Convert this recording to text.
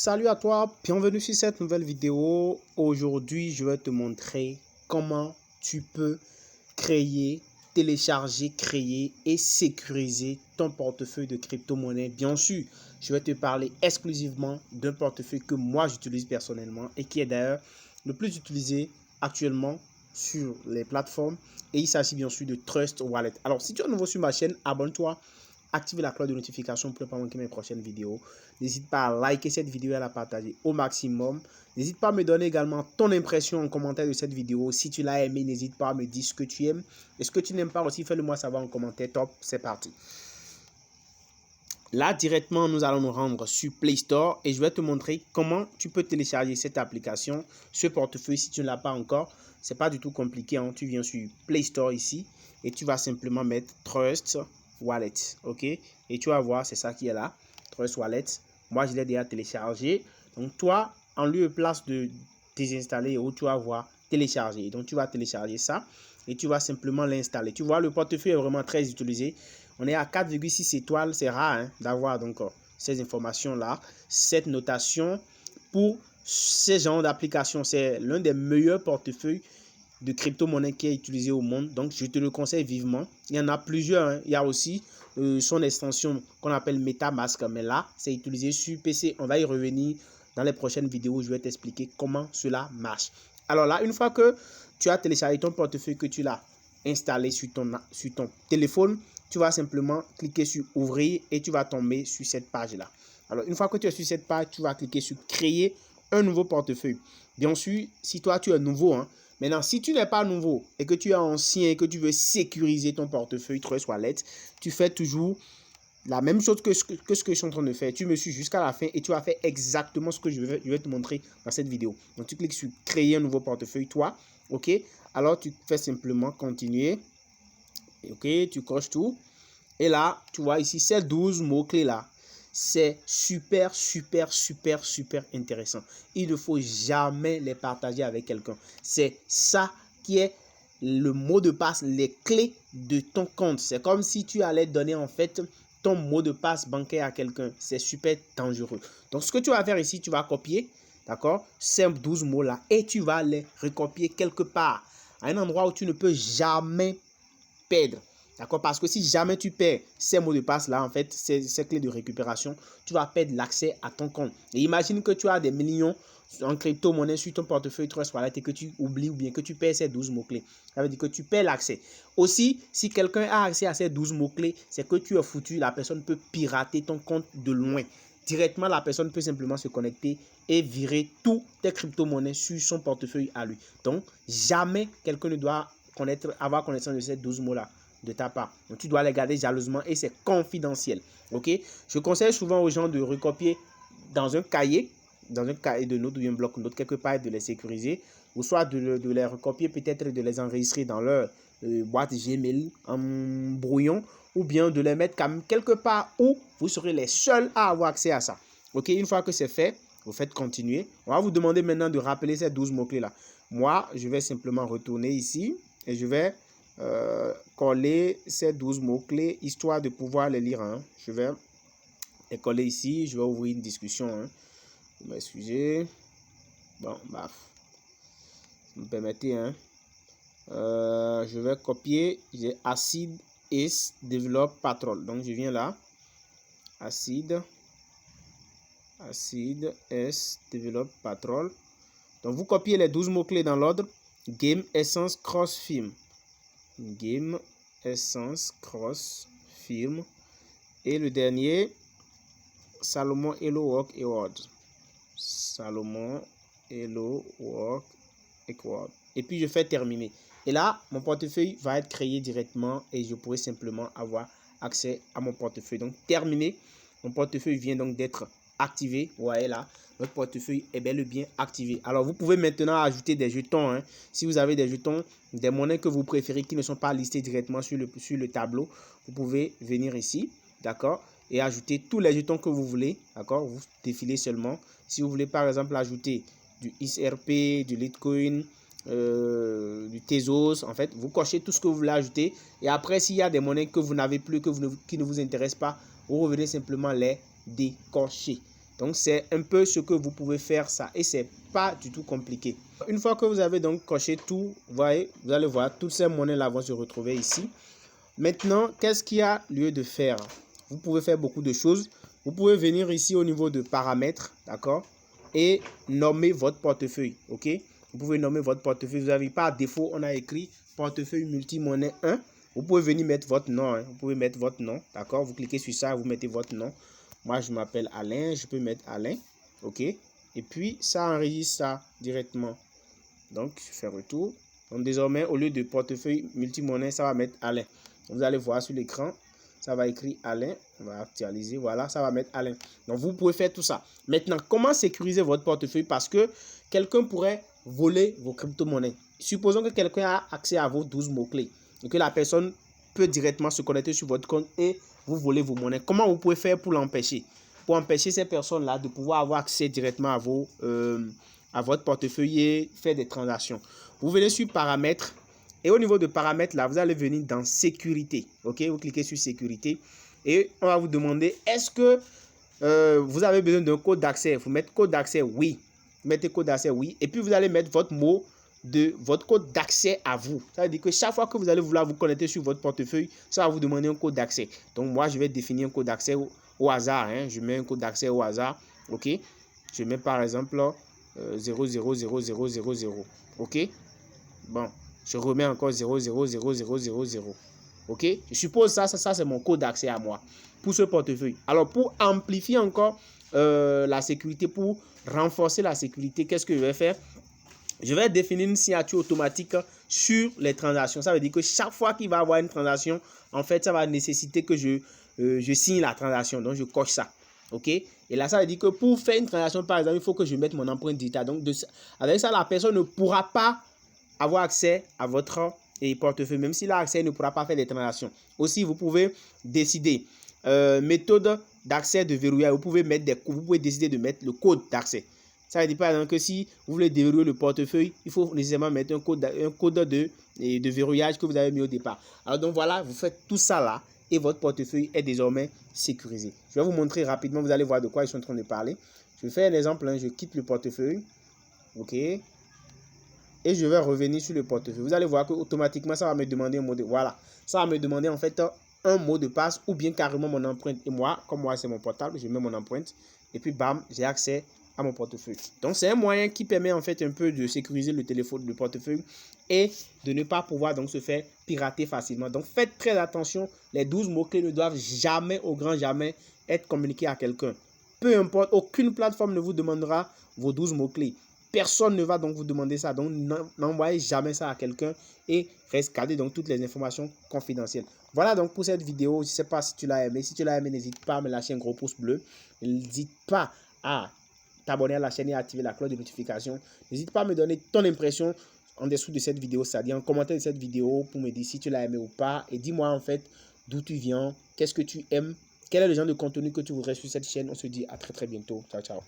Salut à toi, bienvenue sur cette nouvelle vidéo. Aujourd'hui, je vais te montrer comment tu peux créer, télécharger, créer et sécuriser ton portefeuille de crypto-monnaie. Bien sûr, je vais te parler exclusivement d'un portefeuille que moi j'utilise personnellement et qui est d'ailleurs le plus utilisé actuellement sur les plateformes. Et il s'agit bien sûr de Trust Wallet. Alors, si tu es nouveau sur ma chaîne, abonne-toi. Activez la cloche de notification pour ne pas manquer mes prochaines vidéos. N'hésite pas à liker cette vidéo et à la partager au maximum. N'hésite pas à me donner également ton impression en commentaire de cette vidéo. Si tu l'as aimé, n'hésite pas à me dire ce que tu aimes. Et ce que tu n'aimes pas aussi, fais-le moi savoir en commentaire. Top, c'est parti. Là, directement, nous allons nous rendre sur Play Store et je vais te montrer comment tu peux télécharger cette application, ce portefeuille si tu ne l'as pas encore. Ce n'est pas du tout compliqué, hein. Tu viens sur Play Store ici et tu vas simplement mettre Trust Wallet, ok? Et tu vas voir, c'est ça qui est là, Trust Wallet. Moi, je l'ai déjà téléchargé. Donc, toi, en lieu et place de désinstaller, où tu vas voir télécharger. Donc, tu vas télécharger ça et tu vas simplement l'installer. Tu vois, le portefeuille est vraiment très utilisé. On est à 4,6 étoiles. C'est rare hein, d'avoir donc ces informations-là, cette notation pour ces genres d'applications. C'est l'un des meilleurs portefeuilles de crypto-monnaie qui est utilisé au monde. Donc, je te le conseille vivement. Il y en a plusieurs. Hein. Il y a aussi son extension qu'on appelle MetaMask. Mais là, c'est utilisé sur PC. On va y revenir dans les prochaines vidéos. Je vais t'expliquer comment cela marche. Alors là, une fois que tu as téléchargé ton portefeuille, que tu l'as installé sur ton téléphone, tu vas simplement cliquer sur ouvrir et tu vas tomber sur cette page-là. Alors, une fois que tu es sur cette page, tu vas cliquer sur créer un nouveau portefeuille. Bien sûr, si toi tu es nouveau, hein, maintenant, si tu n'es pas nouveau et que tu es ancien et que tu veux sécuriser ton portefeuille Trust Wallet, tu fais toujours la même chose que ce que je suis en train de faire. Tu me suis jusqu'à la fin et tu vas faire exactement ce que je vais te montrer dans cette vidéo. Donc, tu cliques sur créer un nouveau portefeuille, toi. OK? Alors, tu fais simplement continuer. OK? Tu coches tout. Et là, tu vois ici, ces 12 mots-clés là. C'est super intéressant. Il ne faut jamais les partager avec quelqu'un. C'est ça qui est le mot de passe, les clés de ton compte. C'est comme si tu allais donner en fait ton mot de passe bancaire à quelqu'un. C'est super dangereux. Donc, ce que tu vas faire ici, tu vas copier, d'accord, ces 12 mots-là et tu vas les recopier quelque part à un endroit où tu ne peux jamais perdre. D'accord? Parce que si jamais tu perds ces mots de passe là, en fait, ces clés de récupération, tu vas perdre l'accès à ton compte. Et imagine que tu as des millions en crypto-monnaie sur ton portefeuille Trust Wallet et que tu oublies ou bien que tu perds ces 12 mots-clés. Ça veut dire que tu perds l'accès. Aussi, si quelqu'un a accès à ces 12 mots-clés, c'est que tu es foutu. La personne peut pirater ton compte de loin. Directement, la personne peut simplement se connecter et virer toutes tes crypto-monnaies sur son portefeuille à lui. Donc, jamais quelqu'un ne doit avoir connaissance de ces 12 mots-là de ta part. Donc, tu dois les garder jalousement et c'est confidentiel. Ok? Je conseille souvent aux gens de recopier dans un cahier de notes ou un bloc notes quelque part et de les sécuriser, ou soit de les recopier, peut-être de les enregistrer dans leur boîte Gmail en brouillon, ou bien de les mettre quand même quelque part où vous serez les seuls à avoir accès à ça. Ok? Une fois que c'est fait, vous faites continuer. On va vous demander maintenant de rappeler ces 12 mots-clés là. Moi, je vais simplement retourner ici et je vais coller ces 12 mots-clés histoire de pouvoir les lire. Hein. Je vais les coller ici. Je vais ouvrir une discussion. Hein. Vous m'excusez. Bon, baf. Vous me permettez. Hein. Je vais copier. J'ai acid is develop patrol. Donc, je viens là. Acid is develop patrol. Donc, vous copiez les 12 mots-clés dans l'ordre. Game, essence, cross, film. Game, essence, cross, film. Et le dernier, Salomon, Hello, Work, Award. Salomon, Hello, Work, Award. Et puis, je fais terminer. Et là, mon portefeuille va être créé directement et je pourrai simplement avoir accès à mon portefeuille. Donc, terminé. Mon portefeuille vient donc d'être activé. Vous voyez là, votre portefeuille est bel et bien activé. Alors, vous pouvez maintenant ajouter des jetons. Hein. Si vous avez des jetons, des monnaies que vous préférez qui ne sont pas listées directement sur le tableau, vous pouvez venir ici, d'accord, et ajouter tous les jetons que vous voulez, d'accord. Vous défilez seulement. Si vous voulez par exemple ajouter du XRP, du Litecoin, du Tezos, en fait, vous cochez tout ce que vous voulez ajouter. Et après, s'il y a des monnaies que vous n'avez plus, qui ne vous intéressent pas, vous revenez simplement les décocher. Donc, c'est un peu ce que vous pouvez faire ça et c'est pas du tout compliqué. Une fois que vous avez donc coché tout, vous allez voir, toutes ces monnaies-là vont se retrouver ici. Maintenant, qu'est-ce qu'il y a lieu de faire? Vous pouvez faire beaucoup de choses. Vous pouvez venir ici au niveau de paramètres, d'accord? Et nommer votre portefeuille, ok? Vous pouvez nommer votre portefeuille. Vous n'avez par défaut, on a écrit portefeuille multi-monnaie 1. Vous pouvez venir mettre votre nom, hein. Vous pouvez mettre votre nom, d'accord? Vous cliquez sur ça, vous mettez votre nom. Moi, je m'appelle Alain, je peux mettre Alain, ok? Et puis, ça enregistre ça directement. Donc, je fais retour. Donc, désormais, au lieu de portefeuille multi-monnaie, ça va mettre Alain. Vous allez voir sur l'écran, ça va écrire Alain. On va actualiser, voilà, ça va mettre Alain. Donc, vous pouvez faire tout ça. Maintenant, comment sécuriser votre portefeuille? Parce que quelqu'un pourrait voler vos crypto-monnaies. Supposons que quelqu'un a accès à vos 12 mots-clés et que la personne peut directement se connecter sur votre compte et vous voler vos monnaies. Comment vous pouvez faire pour l'empêcher? Pour empêcher ces personnes-là de pouvoir avoir accès directement à votre portefeuille et faire des transactions. Vous venez sur paramètres. Et au niveau de paramètres, là, vous allez venir dans sécurité. Ok, vous cliquez sur sécurité et on va vous demander est-ce que vous avez besoin d'un code d'accès? Vous mettez code d'accès, oui. Vous mettez code d'accès, oui. Et puis vous allez mettre votre mot de votre code d'accès à vous. Ça veut dire que chaque fois que vous allez vouloir vous connecter sur votre portefeuille, ça va vous demander un code d'accès. Donc moi, je vais définir un code d'accès au hasard. Hein. Je mets un code d'accès au hasard. Ok. Je mets par exemple 000000. Ok. Bon. Je remets encore 000000. Ok? Je suppose ça c'est mon code d'accès à moi pour ce portefeuille. Alors, pour amplifier encore la sécurité, pour renforcer la sécurité, qu'est-ce que je vais faire? Je vais définir une signature automatique sur les transactions. Ça veut dire que chaque fois qu'il va y avoir une transaction, en fait, ça va nécessiter que je signe la transaction. Donc, je coche ça. OK? Et là, ça veut dire que pour faire une transaction, par exemple, il faut que je mette mon empreinte digitale. Donc, avec ça, la personne ne pourra pas avoir accès à votre portefeuille. Même s'il a accès, il ne pourra pas faire des transactions. Aussi, vous pouvez décider méthode d'accès de verrouillage. Vous pouvez décider de mettre le code d'accès. Ça veut dire par exemple que si vous voulez déverrouiller le portefeuille, il faut nécessairement mettre un code de verrouillage que vous avez mis au départ. Alors donc voilà, vous faites tout ça là et votre portefeuille est désormais sécurisé. Je vais vous montrer rapidement, vous allez voir de quoi je suis en train de parler. Je vais faire un exemple, hein. Je quitte le portefeuille. OK. Et je vais revenir sur le portefeuille. Vous allez voir que automatiquement ça va me demander un mot de voilà. Ça va me demander en fait un mot de passe ou bien carrément mon empreinte. Et moi, comme moi c'est mon portable, je mets mon empreinte et puis bam, j'ai accès à mon portefeuille. Donc c'est un moyen qui permet en fait un peu de sécuriser le téléphone, le portefeuille et de ne pas pouvoir donc se faire pirater facilement. Donc faites très attention, les 12 mots-clés ne doivent jamais, au grand jamais, être communiqués à quelqu'un. Peu importe, aucune plateforme ne vous demandera vos 12 mots-clés. Personne ne va donc vous demander ça. Donc, n'envoyez jamais ça à quelqu'un et gardez donc toutes les informations confidentielles. Voilà donc pour cette vidéo. Je ne sais pas si tu l'as aimé. Si tu l'as aimé, n'hésite pas à me lâcher un gros pouce bleu. N'hésite pas à t'abonner à la chaîne et à activer la cloche de notification. N'hésite pas à me donner ton impression en dessous de cette vidéo, c'est-à-dire en commentaire de cette vidéo pour me dire si tu l'as aimé ou pas. Et dis-moi en fait d'où tu viens, qu'est-ce que tu aimes, quel est le genre de contenu que tu voudrais sur cette chaîne. On se dit à très très bientôt. Ciao, ciao.